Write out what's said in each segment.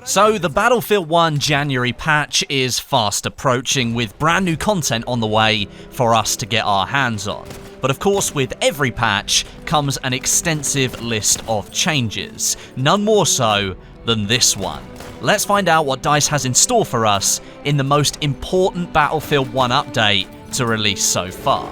So the Battlefield 1 January patch is fast approaching with brand new content on the way for us to get our hands on. But of course, with every patch comes an extensive list of changes, none more so than this one. Let's find out what DICE has in store for us in the most important Battlefield 1 update to release so far.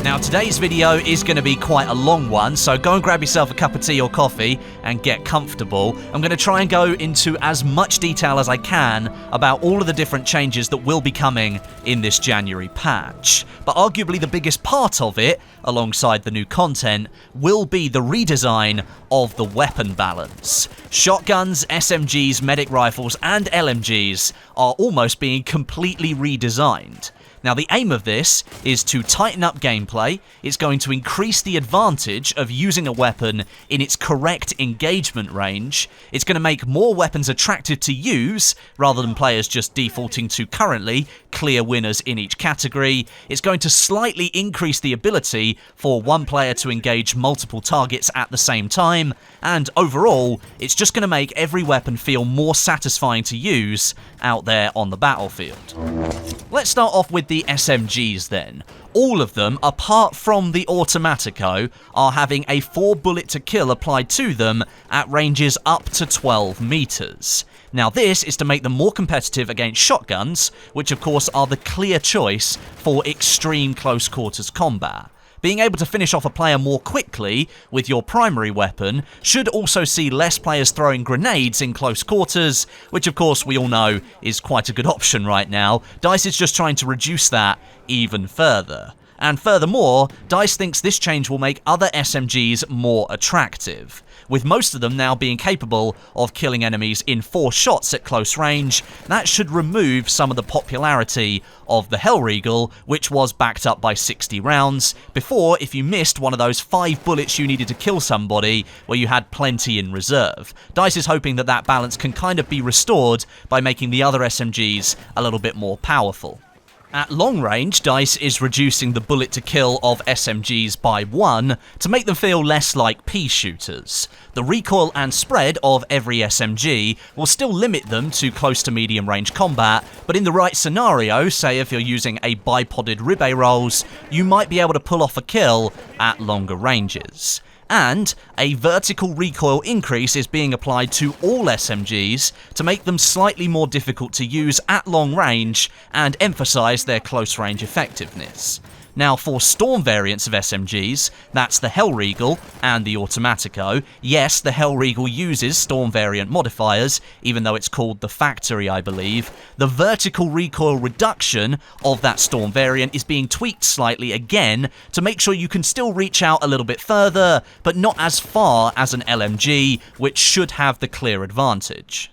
Now today's video is going to be quite a long one, so go and grab yourself a cup of tea or coffee and get comfortable. I'm going to try and go into as much detail as I can about all of the different changes that will be coming in this January patch. But arguably the biggest part of it, alongside the new content, will be the redesign of the weapon balance. Shotguns, SMGs, medic rifles and LMGs are almost being completely redesigned. Now the aim of this is to tighten up gameplay. It's going to increase the advantage of using a weapon in its correct engagement range. It's going to make more weapons attractive to use, rather than players just defaulting to currently clear winners in each category. It's going to slightly increase the ability for one player to engage multiple targets at the same time, and overall, it's just going to make every weapon feel more satisfying to use out there on the battlefield. Let's start off with the SMGs then. All of them, apart from the Automatico, are having a 4 bullet to kill applied to them at ranges up to 12 meters. Now this is to make them more competitive against shotguns, which of course are the clear choice for extreme close quarters combat. Being able to finish off a player more quickly with your primary weapon should also see less players throwing grenades in close quarters, which of course we all know is quite a good option right now. DICE is just trying to reduce that even further. And furthermore, DICE thinks this change will make other SMGs more attractive, with most of them now being capable of killing enemies in 4 shots at close range. That should remove some of the popularity of the Hellriegel, which was backed up by 60 rounds. Before, if you missed one of those 5 bullets you needed to kill somebody, where you had plenty in reserve. DICE is hoping that that balance can kind of be restored by making the other SMGs a little bit more powerful. At long range, DICE is reducing the bullet to kill of SMGs by 1 to make them feel less like pea shooters. The recoil and spread of every SMG will still limit them to close to medium range combat, but in the right scenario, say if you're using a bipodded ribeye rolls, you might be able to pull off a kill at longer ranges. And a vertical recoil increase is being applied to all SMGs to make them slightly more difficult to use at long range and emphasize their close range effectiveness. Now for Storm variants of SMGs, that's the Hellriegel and the Automatico. Yes, the Hellriegel uses Storm variant modifiers, even though it's called the Factory, I believe. The vertical recoil reduction of that Storm variant is being tweaked slightly again to make sure you can still reach out a little bit further, but not as far as an LMG, which should have the clear advantage.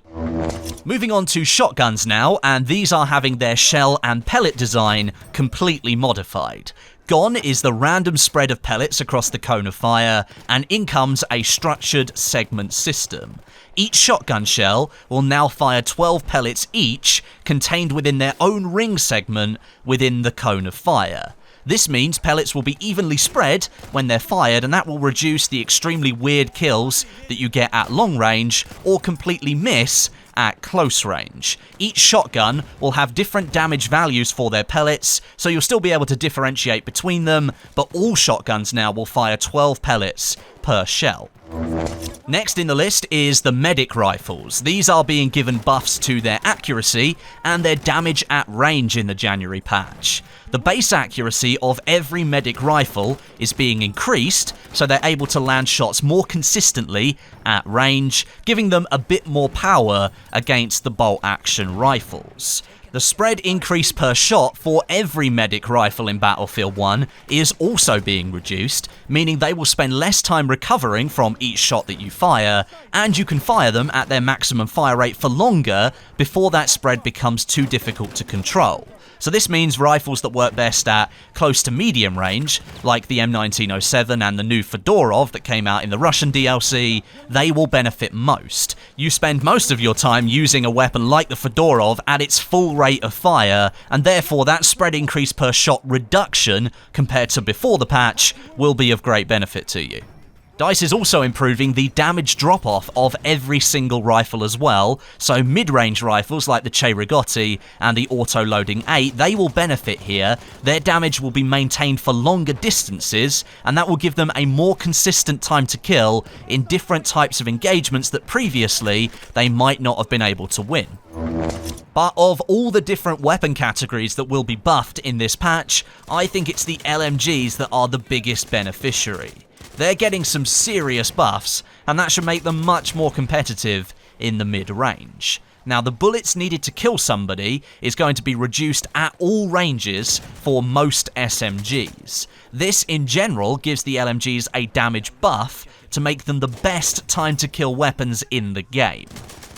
Moving on to shotguns now, and these are having their shell and pellet design completely modified. Gone is the random spread of pellets across the cone of fire, and in comes a structured segment system. Each shotgun shell will now fire 12 pellets each, contained within their own ring segment within the cone of fire. This means pellets will be evenly spread when they're fired, and that will reduce the extremely weird kills that you get at long range or completely miss at close range. Each shotgun will have different damage values for their pellets, so you'll still be able to differentiate between them, but all shotguns now will fire 12 pellets per shell. Next in the list is the medic rifles. These are being given buffs to their accuracy and their damage at range in the January patch. The base accuracy of every medic rifle is being increased, so they're able to land shots more consistently at range, giving them a bit more power against the bolt-action rifles. The spread increase per shot for every medic rifle in Battlefield 1 is also being reduced, meaning they will spend less time recovering from each shot that you fire, and you can fire them at their maximum fire rate for longer before that spread becomes too difficult to control. So this means rifles that work best at close to medium range, like the M1907 and the new Fedorov that came out in the Russian DLC, they will benefit most. You spend most of your time using a weapon like the Fedorov at its full rate of fire, and therefore that spread increase per shot reduction compared to before the patch will be of great benefit to you. DICE is also improving the damage drop-off of every single rifle as well, so mid-range rifles like the Rigotti and the Auto-Loading 8, they will benefit here. Their damage will be maintained for longer distances, and that will give them a more consistent time to kill in different types of engagements that previously they might not have been able to win. But of all the different weapon categories that will be buffed in this patch, I think it's the LMGs that are the biggest beneficiary. They're getting some serious buffs, and that should make them much more competitive in the mid-range. Now, the bullets needed to kill somebody is going to be reduced at all ranges for most SMGs. This, in general, gives the LMGs a damage buff to make them the best time-to-kill weapons in the game.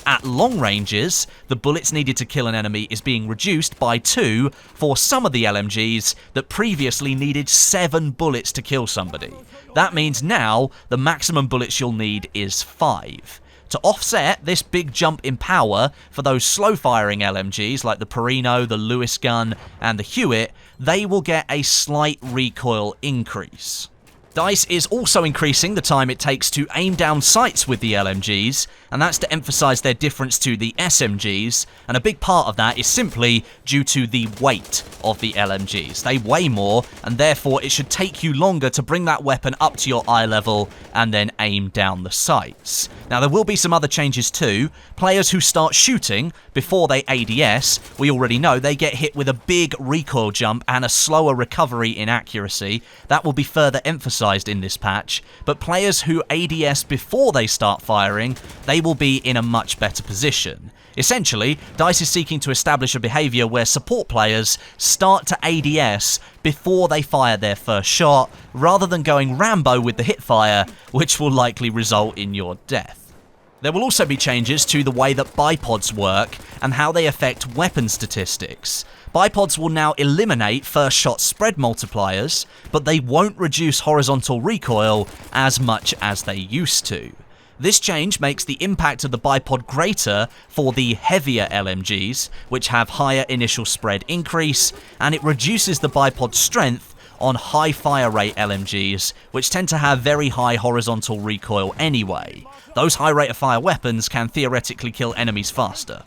At long ranges, the bullets needed to kill an enemy is being reduced by 2 for some of the LMGs that previously needed 7 bullets to kill somebody. That means now the maximum bullets you'll need is 5. To offset this big jump in power for those slow-firing LMGs like the Perino, the Lewis gun, and the Hewitt, they will get a slight recoil increase. DICE is also increasing the time it takes to aim down sights with the LMGs, and that's to emphasize their difference to the SMGs, and a big part of that is simply due to the weight of the LMGs. They weigh more, and therefore it should take you longer to bring that weapon up to your eye level and then aim down the sights. Now, there will be some other changes too. Players who start shooting before they ADS, we already know they get hit with a big recoil jump and a slower recovery in accuracy. That will be further emphasized in this patch, but players who ADS before they start firing, they will be in a much better position. Essentially, DICE is seeking to establish a behavior where support players start to ADS before they fire their first shot, rather than going Rambo with the hipfire, which will likely result in your death. There will also be changes to the way that bipods work and how they affect weapon statistics. Bipods will now eliminate first shot spread multipliers, but they won't reduce horizontal recoil as much as they used to. This change makes the impact of the bipod greater for the heavier LMGs, which have higher initial spread increase, and it reduces the bipod strength on high fire rate LMGs, which tend to have very high horizontal recoil anyway. Those high rate of fire weapons can theoretically kill enemies faster.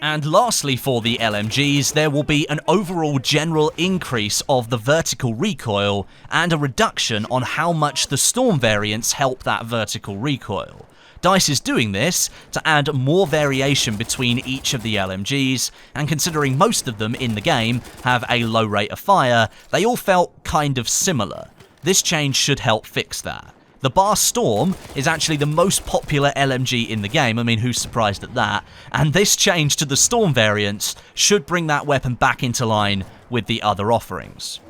And lastly, for the LMGs, there will be an overall general increase of the vertical recoil and a reduction on how much the Storm variants help that vertical recoil. DICE is doing this to add more variation between each of the LMGs, and considering most of them in the game have a low rate of fire, they all felt kind of similar. This change should help fix that. The Bar Storm is actually the most popular LMG in the game, I mean, who's surprised at that? And this change to the Storm variants should bring that weapon back into line with the other offerings.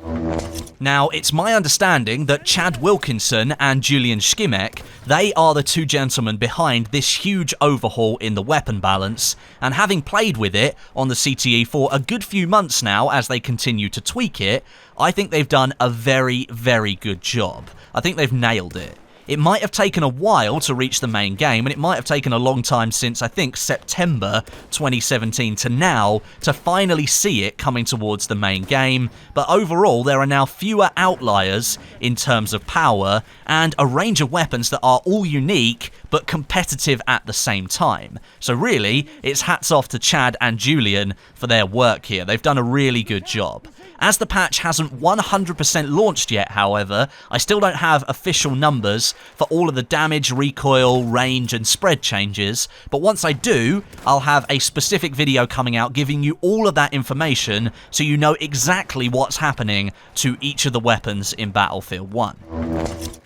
Now, it's my understanding that Chad Wilkinson and Julian Skimek, they are the two gentlemen behind this huge overhaul in the weapon balance, and having played with it on the CTE for a good few months now as they continue to tweak it, I think they've done a very, very good job. I think they've nailed it. It might have taken a while to reach the main game, and it might have taken a long time since, I think, September 2017 to now to finally see it coming towards the main game, but overall there are now fewer outliers in terms of power, and a range of weapons that are all unique but competitive at the same time. So really, it's hats off to Chad and Julian for their work here. They've done a really good job. As the patch hasn't 100% launched yet, however, I still don't have official numbers for all of the damage, recoil, range, and spread changes, but once I do, I'll have a specific video coming out giving you all of that information so you know exactly what's happening to each of the weapons in Battlefield 1.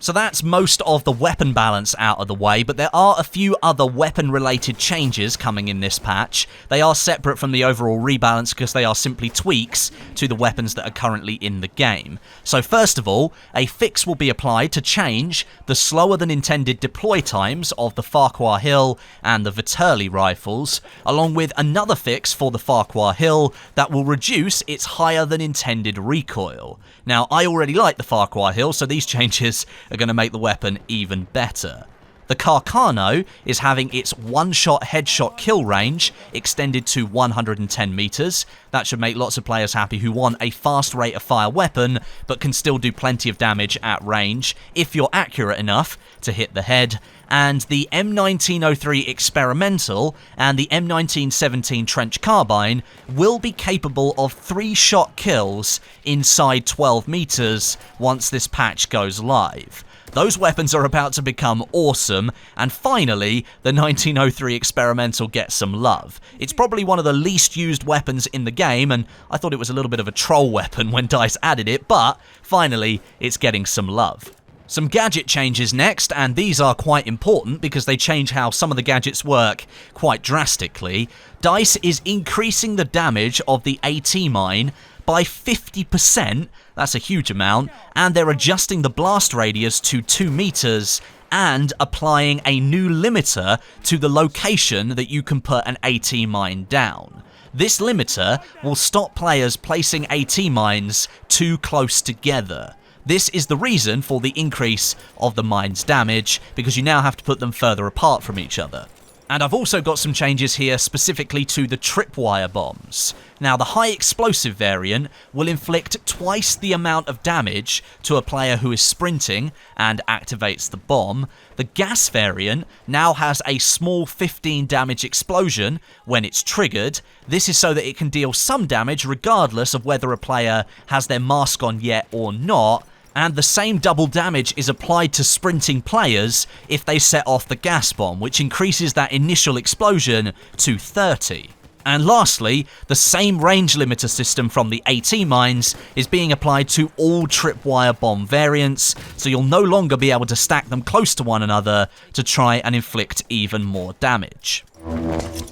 So that's most of the weapon balance out of the way, but there are a few other weapon-related changes coming in this patch. They are separate from the overall rebalance because they are simply tweaks to the weapons that are currently in the game. So first of all, a fix will be applied to change the slower than intended deploy times of the Farquhar Hill and the Viterli rifles, along with another fix for the Farquhar Hill that will reduce its higher than intended recoil. Now, I already like the Farquhar Hill, so these changes are going to make the weapon even better. The Carcano is having its one-shot headshot kill range extended to 110 meters. That should make lots of players happy who want a fast rate of fire weapon, but can still do plenty of damage at range if you're accurate enough to hit the head. And the M1903 Experimental and the M1917 Trench Carbine will be capable of 3-shot kills inside 12 meters once this patch goes live. Those weapons are about to become awesome, and finally, the 1903 Experimental gets some love. It's probably one of the least used weapons in the game, and I thought it was a little bit of a troll weapon when DICE added it, but finally, it's getting some love. Some gadget changes next, and these are quite important because they change how some of the gadgets work quite drastically. DICE is increasing the damage of the AT mine by 50%, that's a huge amount, and they're adjusting the blast radius to 2 meters and applying a new limiter to the location that you can put an AT mine down. This limiter will stop players placing AT mines too close together. This is the reason for the increase of the mine's damage, because you now have to put them further apart from each other. And I've also got some changes here specifically to the tripwire bombs. Now, the high explosive variant will inflict twice the amount of damage to a player who is sprinting and activates the bomb. The gas variant now has a small 15 damage explosion when it's triggered. This is so that it can deal some damage regardless of whether a player has their mask on yet or not. And the same double damage is applied to sprinting players if they set off the gas bomb, which increases that initial explosion to 30. And lastly, the same range limiter system from the AT mines is being applied to all tripwire bomb variants, so you'll no longer be able to stack them close to one another to try and inflict even more damage.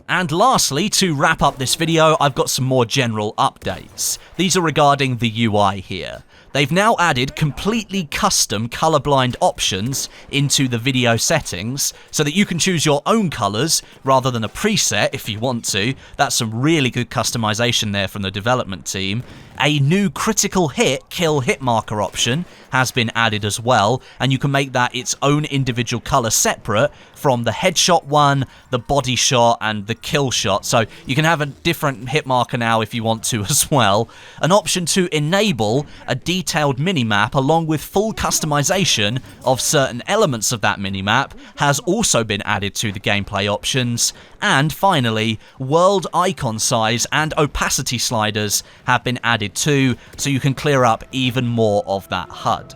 And lastly, to wrap up this video, I've got some more general updates. These are regarding the UI here. They've now added completely custom colorblind options into the video settings so that you can choose your own colors rather than a preset if you want to. That's some really good customization there from the development team. A new critical hit kill hit marker option has been added as well, and you can make that its own individual color separate from the headshot one, the body shot, and the kill shot. So you can have a different hit marker now if you want to as well. An option to enable a detailed minimap along with full customization of certain elements of that minimap has also been added to the gameplay options. And finally, world icon size and opacity sliders have been added too, so you can clear up even more of that HUD.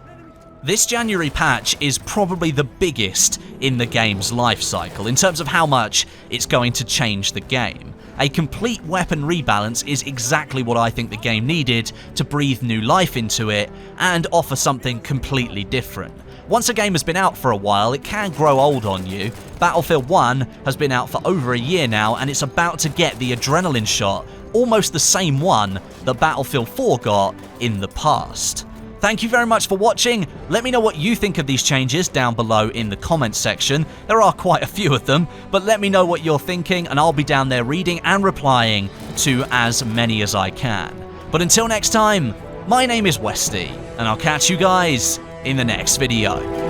This January patch is probably the biggest in the game's life cycle in terms of how much it's going to change the game. A complete weapon rebalance is exactly what I think the game needed to breathe new life into it and offer something completely different. Once a game has been out for a while, it can grow old on you. Battlefield 1 has been out for over a year now, and it's about to get the adrenaline shot, almost the same one that Battlefield 4 got in the past. Thank you very much for watching. Let me know what you think of these changes down below in the comments section. There are quite a few of them, but let me know what you're thinking, and I'll be down there reading and replying to as many as I can. But until next time, my name is Westie, and I'll catch you guys in the next video.